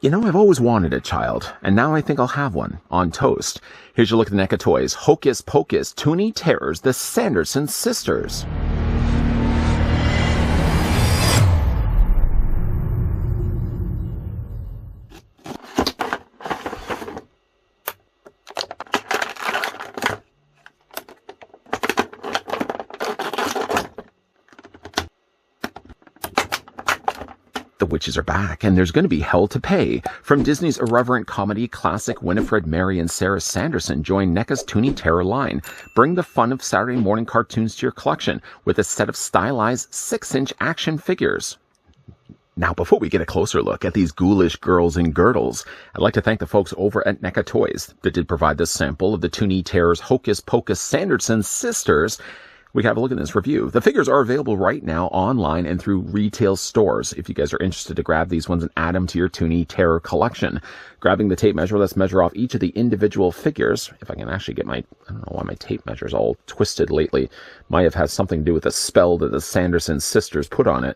You know, I've always wanted a child, and now I think I'll have one, on toast. Here's your look at the NECA toys. Hocus Pocus Toony Terrors, the Sanderson sisters. The witches are back, and there's going to be hell to pay. From Disney's irreverent comedy classic, Winifred, Mary, and Sarah Sanderson join NECA's Toony Terror line. Bring the fun of Saturday morning cartoons to your collection with a set of stylized 6-inch action figures. Now, before we get a closer look at these ghoulish girls in girdles, I'd like to thank the folks over at NECA Toys that did provide this sample of the Toony Terror's Hocus Pocus Sanderson sisters. We can have a look at this review. The figures are available right now online and through retail stores. If you guys are interested to grab these ones and add them to your Toony Terror collection. Grabbing the tape measure, let's measure off each of the individual figures. If I can actually get I don't know why my tape measure is all twisted lately. Might have had something to do with the spell that the Sanderson sisters put on it.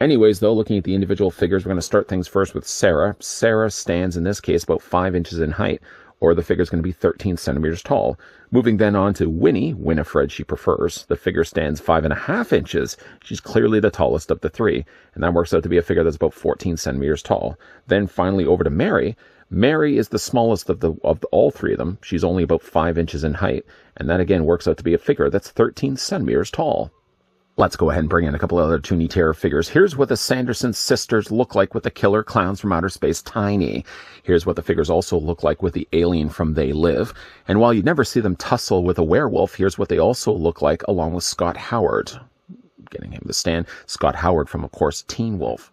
Anyways, though, looking at the individual figures, we're going to start things first with Sarah. Sarah stands, in this case, about 5 inches in height, or the figure is going to be 13 centimeters tall. Moving then on to Winifred, she prefers. The figure stands 5.5 inches. She's clearly the tallest of the three, and that works out to be a figure that's about 14 centimeters tall. Then finally over to Mary. Mary is the smallest of all three of them. She's only about 5 inches in height, and that again works out to be a figure that's 13 centimeters tall. Let's go ahead and bring in a couple of other Toony Terror figures. Here's what the Sanderson sisters look like with the killer clowns from outer space, Tiny. Here's what the figures also look like with the alien from They Live. And while you'd never see them tussle with a werewolf, here's what they also look like along with Scott Howard. Getting him to stand. Scott Howard from, of course, Teen Wolf.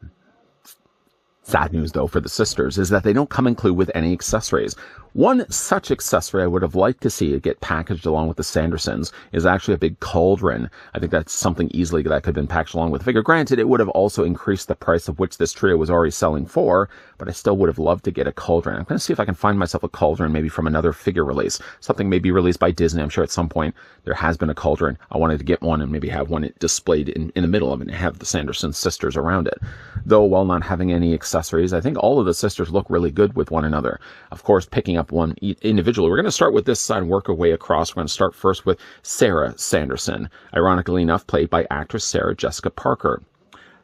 Sad news, though, for the sisters is that they don't come included with any accessories. One such accessory I would have liked to see it get packaged along with the Sandersons is actually a big cauldron. I think that's something easily that could have been packaged along with the figure. Granted, it would have also increased the price of which this trio was already selling for, but I still would have loved to get a cauldron. I'm going to see if I can find myself a cauldron maybe from another figure release. Something maybe released by Disney. I'm sure at some point there has been a cauldron. I wanted to get one and maybe have one displayed in the middle of it and have the Sanderson sisters around it. Though, while not having any accessories, I think all of the sisters look really good with one another. Of course, picking up one individually. We're going to start with this side and work our way across. We're going to start first with Sarah Sanderson, ironically enough played by actress Sarah Jessica Parker.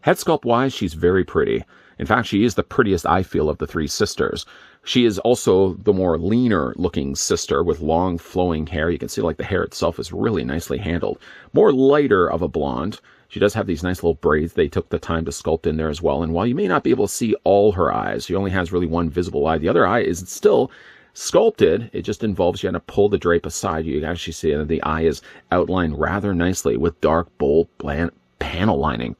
Head sculpt wise, she's very pretty. In fact, she is the prettiest, I feel, of the three sisters. She is also the more leaner looking sister with long flowing hair. You can see like the hair itself is really nicely handled. More lighter of a blonde. She does have these nice little braids they took the time to sculpt in there as well. And while you may not be able to see all her eyes, she only has really one visible eye. The other eye is still sculpted. It just involves you had to pull the drape aside. You actually see that the eye is outlined rather nicely with dark, bold, bland panel lining.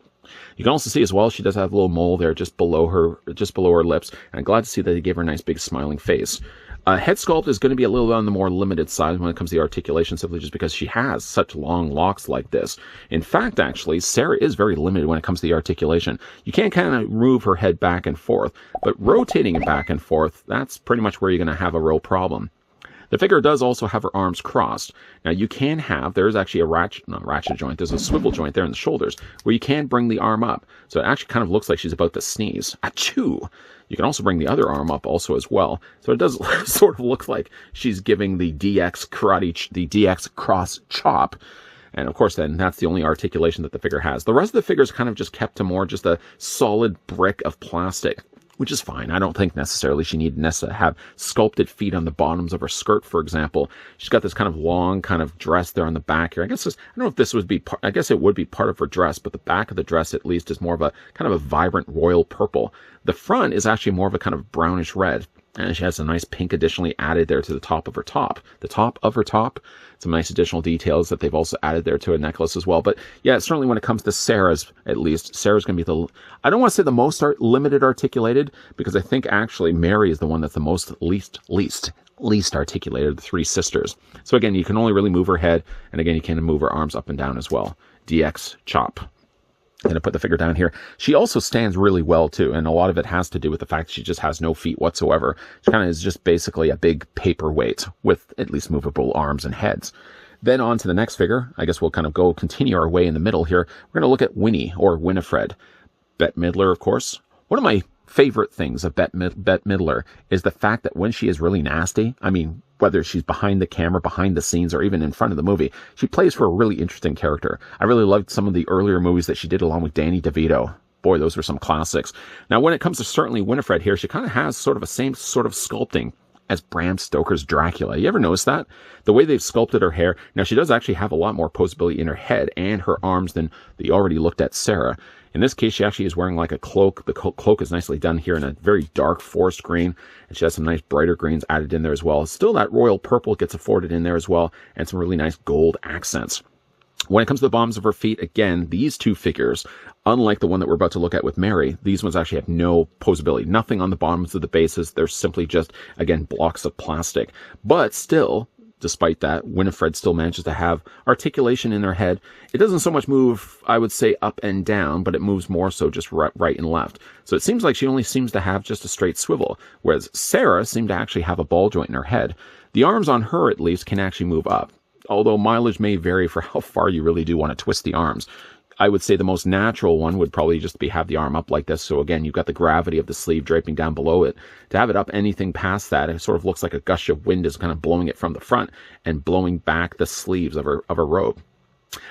You can also see as well she does have a little mole there just below her lips. And I'm glad to see that they gave her a nice big smiling face. Head sculpt is going to be a little on the more limited side when it comes to the articulation, simply just because she has such long locks like this. In fact, actually, Sarah is very limited when it comes to the articulation. You can't kind of move her head back and forth, but rotating it back and forth, that's pretty much where you're going to have a real problem. The figure does also have her arms crossed. Now you can have, there's actually a ratchet joint, there's a swivel joint there in the shoulders where you can bring the arm up. So it actually kind of looks like she's about to sneeze. Achoo! You can also bring the other arm up also as well. So it does sort of look like she's giving the DX cross chop. And of course, then that's the only articulation that the figure has. The rest of the figure is kind of just kept to more just a solid brick of plastic, which is fine. I don't think necessarily she needed to have sculpted feet on the bottoms of her skirt, for example. She's got this kind of long kind of dress there on the back here. I don't know if this would be, I guess it would be part of her dress, but the back of the dress at least is more of a kind of a vibrant royal purple. The front is actually more of a kind of brownish red. And she has a nice pink additionally added there to the top of her top. The top of her top. Some nice additional details that they've also added there to a necklace as well. But yeah, certainly when it comes to Sarah's, at least, Sarah's going to be I don't want to say the most limited articulated, because I think actually Mary is the one that's the most least articulated of the three sisters. So again, you can only really move her head. And again, you can move her arms up and down as well. DX chop. I'm going to put the figure down here. She also stands really well, too, and a lot of it has to do with the fact that she just has no feet whatsoever. She kind of is just basically a big paperweight with at least movable arms and heads. Then on to the next figure. I guess we'll kind of continue our way in the middle here. We're going to look at Winnie, or Winifred. Bette Midler, of course. One of my favorite things of Bette Midler is the fact that when she is really nasty, I mean, whether she's behind the camera, behind the scenes, or even in front of the movie, she plays for a really interesting character. I really loved some of the earlier movies that she did along with Danny DeVito. Boy, those were some classics. Now, when it comes to certainly Winifred here, she kind of has sort of a same sort of sculpting as Bram Stoker's Dracula. You ever notice that? The way they've sculpted her hair. Now, she does actually have a lot more posability in her head and her arms than the already looked at Sarah. In this case, she actually is wearing like a cloak. The cloak is nicely done here in a very dark forest green, and she has some nice brighter greens added in there as well. Still, that royal purple gets afforded in there as well, and some really nice gold accents. When it comes to the bottoms of her feet, again, these two figures, unlike the one that we're about to look at with Mary, these ones actually have no posability. Nothing on the bottoms of the bases. They're simply just, again, blocks of plastic. But still, despite that, Winifred still manages to have articulation in her head. It doesn't so much move, I would say, up and down, but it moves more so just right and left. So it seems like she only seems to have just a straight swivel, whereas Sarah seemed to actually have a ball joint in her head. The arms on her, at least, can actually move up, although mileage may vary for how far you really do want to twist the arms. I would say the most natural one would probably just be have the arm up like this. So again, you've got the gravity of the sleeve draping down below it. To have it up anything past that, it sort of looks like a gush of wind is kind of blowing it from the front and blowing back the sleeves of her robe.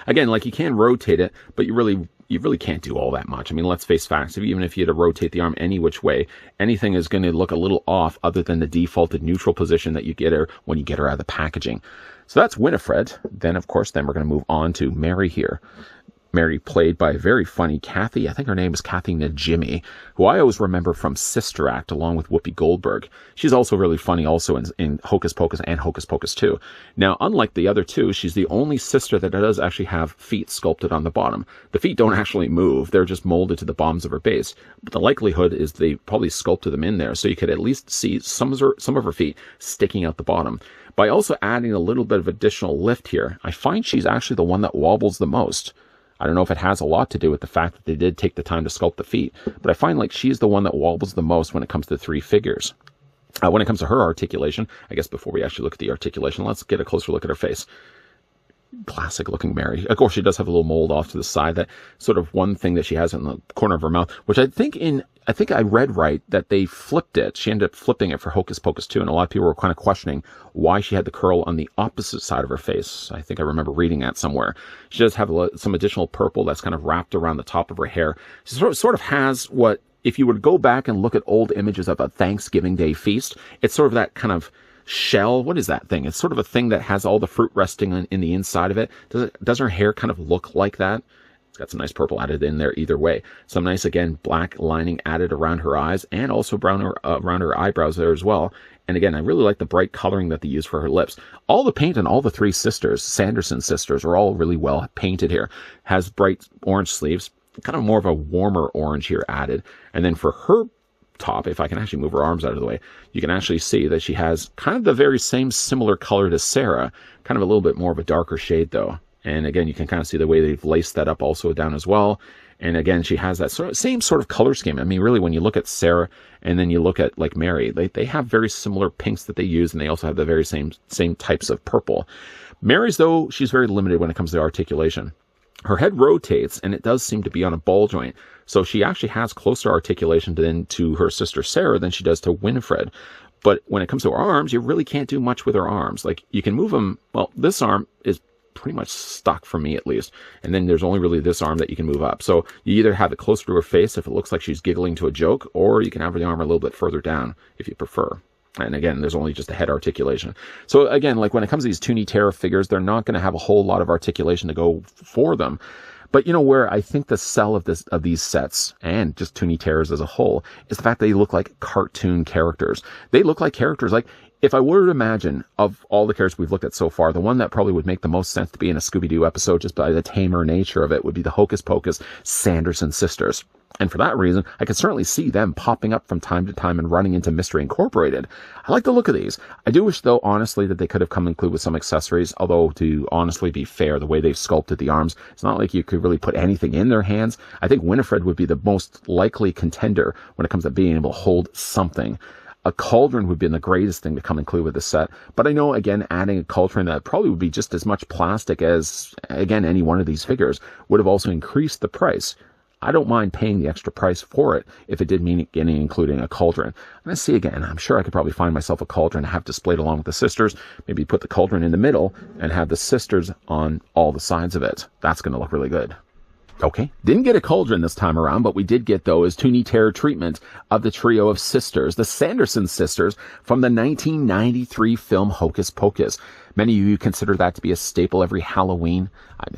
Again, like you can rotate it, but you really can't do all that much. I mean, let's face facts. Even if you had to rotate the arm any which way, anything is going to look a little off other than the defaulted neutral position that you get her when you get her out of the packaging. So that's Winifred. Then, of course, we're going to move on to Mary here. Mary, played by a very funny Kathy, I think her name is Kathy Najimy, who I always remember from Sister Act along with Whoopi Goldberg. She's also really funny also in Hocus Pocus and Hocus Pocus 2. Now, unlike the other two, she's the only sister that does actually have feet sculpted on the bottom. The feet don't actually move. They're just molded to the bottoms of her base. But the likelihood is they probably sculpted them in there, so you could at least see some of her feet sticking out the bottom. By also adding a little bit of additional lift here, I find she's actually the one that wobbles the most. I don't know if it has a lot to do with the fact that they did take the time to sculpt the feet, but I find like she's the one that wobbles the most when it comes to the three figures. When it comes to her articulation, I guess before we actually look at the articulation, let's get a closer look at her face. Classic looking Mary. Of course, she does have a little mold off to the side. That sort of one thing that she has in the corner of her mouth, which I think I read right that they flipped it. She ended up flipping it for Hocus Pocus 2, and a lot of people were kind of questioning why she had the curl on the opposite side of her face. I think I remember reading that somewhere. She does have some additional purple that's kind of wrapped around the top of her hair. She sort of has what, if you would go back and look at old images of a Thanksgiving Day feast, it's sort of that kind of shell. What is that thing? It's sort of a thing that has all the fruit resting in the inside of it. Does her hair kind of look like that? It's got some nice purple added in there either way. Some nice, again, black lining added around her eyes and also brown around her eyebrows there as well. And again, I really like the bright coloring that they use for her lips. All the paint on all the three sisters, Sanderson sisters, are all really well painted here. Has bright orange sleeves, kind of more of a warmer orange here added. And then for her top, if I can actually move her arms out of the way, you can actually see that she has kind of the very same similar color to Sarah, kind of a little bit more of a darker shade though. And again, you can kind of see the way they've laced that up also down as well. And again, she has that same sort of color scheme. I mean, really, when you look at Sarah and then you look at like Mary, they have very similar pinks that they use, and they also have the very same types of purple. Mary's, though, she's very limited when it comes to articulation. Her head rotates, and it does seem to be on a ball joint. So she actually has closer articulation to her sister Sarah than she does to Winifred. But when it comes to her arms, you really can't do much with her arms. Like, you can move them. Well, this arm is pretty much stuck for me, at least. And then there's only really this arm that you can move up. So you either have it closer to her face if it looks like she's giggling to a joke, or you can have the arm a little bit further down if you prefer. And again, there's only just a head articulation. So again, like when it comes to these Toony Terror figures, they're not going to have a whole lot of articulation to go for them. But you know where I think the sell of these sets, and just Toony Terrors as a whole, is the fact that they look like cartoon characters. They look like characters. Like, if I were to imagine, of all the characters we've looked at so far, the one that probably would make the most sense to be in a Scooby-Doo episode, just by the tamer nature of it, would be the Hocus Pocus Sanderson sisters. And for that reason, I can certainly see them popping up from time to time and running into Mystery Incorporated. I like the look of these. I do wish, though, honestly, that they could have come included with some accessories, although, to honestly be fair, the way they've sculpted the arms, it's not like you could really put anything in their hands. I think Winifred would be the most likely contender when it comes to being able to hold something. A cauldron would be the greatest thing to come include with the set. But I know, again, adding a cauldron that probably would be just as much plastic as, again, any one of these figures would have also increased the price. I don't mind paying the extra price for it if it did mean getting including a cauldron. I'm going to see again. I'm sure I could probably find myself a cauldron to have displayed along with the sisters. Maybe put the cauldron in the middle and have the sisters on all the sides of it. That's going to look really good. Okay, didn't get a cauldron this time around, but we did get, though, is Toony Terror treatment of the trio of sisters, the Sanderson sisters, from the 1993 film Hocus Pocus. Many of you consider that to be a staple every Halloween.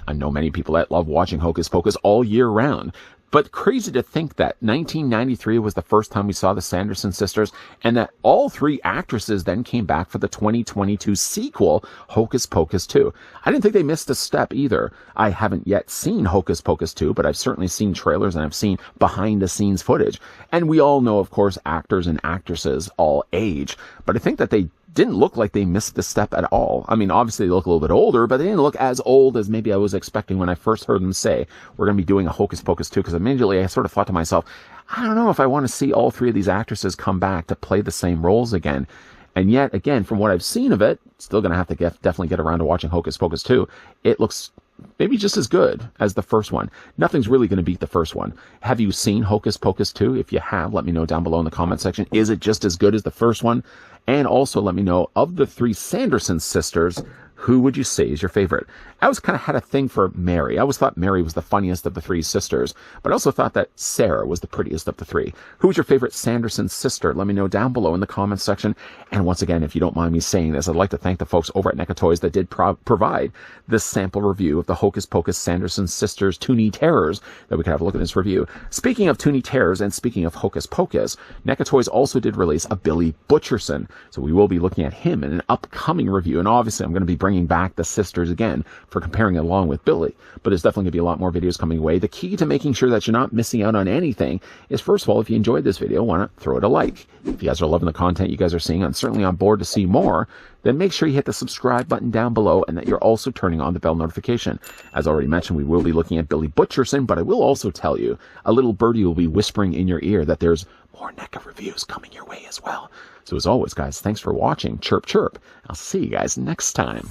I know many people that love watching Hocus Pocus all year round. But crazy to think that 1993 was the first time we saw the Sanderson sisters, and that all three actresses then came back for the 2022 sequel, Hocus Pocus 2. I didn't think they missed a step either. I haven't yet seen Hocus Pocus 2, but I've certainly seen trailers and I've seen behind-the-scenes footage. And we all know, of course, actors and actresses all age. But I think that they didn't look like they missed the step at all. I mean, obviously they look a little bit older, but they didn't look as old as maybe I was expecting when I first heard them say, we're going to be doing a Hocus Pocus 2, because immediately I sort of thought to myself, I don't know if I want to see all three of these actresses come back to play the same roles again. And yet, again, from what I've seen of it, still going to have to definitely get around to watching Hocus Pocus 2. It looks maybe just as good as the first one. Nothing's really going to beat the first one. Have you seen Hocus Pocus 2? If you have, let me know down below in the comment section. Is it just as good as the first one? And also let me know, of the three Sanderson sisters, who would you say is your favorite? I always kind of had a thing for Mary. I always thought Mary was the funniest of the three sisters, but I also thought that Sarah was the prettiest of the three. Who was your favorite Sanderson sister? Let me know down below in the comments section. And once again, if you don't mind me saying this, I'd like to thank the folks over at NECA Toys that did provide this sample review of the Hocus Pocus Sanderson Sisters Toony Terrors, that we could have a look at this review. Speaking of Toony Terrors and speaking of Hocus Pocus, NECA Toys also did release a Billy Butcherson, so we will be looking at him in an upcoming review. And obviously, I'm going to be bringing back the sisters again for comparing it along with Billy, but there's definitely going to be a lot more videos coming away. The key to making sure that you're not missing out on anything is, first of all, if you enjoyed this video, why not throw it a like? If you guys are loving the content you guys are seeing, I'm certainly on board to see more, then make sure you hit the subscribe button down below and that you're also turning on the bell notification. As already mentioned, we will be looking at Billy Butcherson, but I will also tell you, a little birdie will be whispering in your ear that there's more NECA reviews coming your way as well. So as always, guys, thanks for watching. Chirp, chirp. I'll see you guys next time.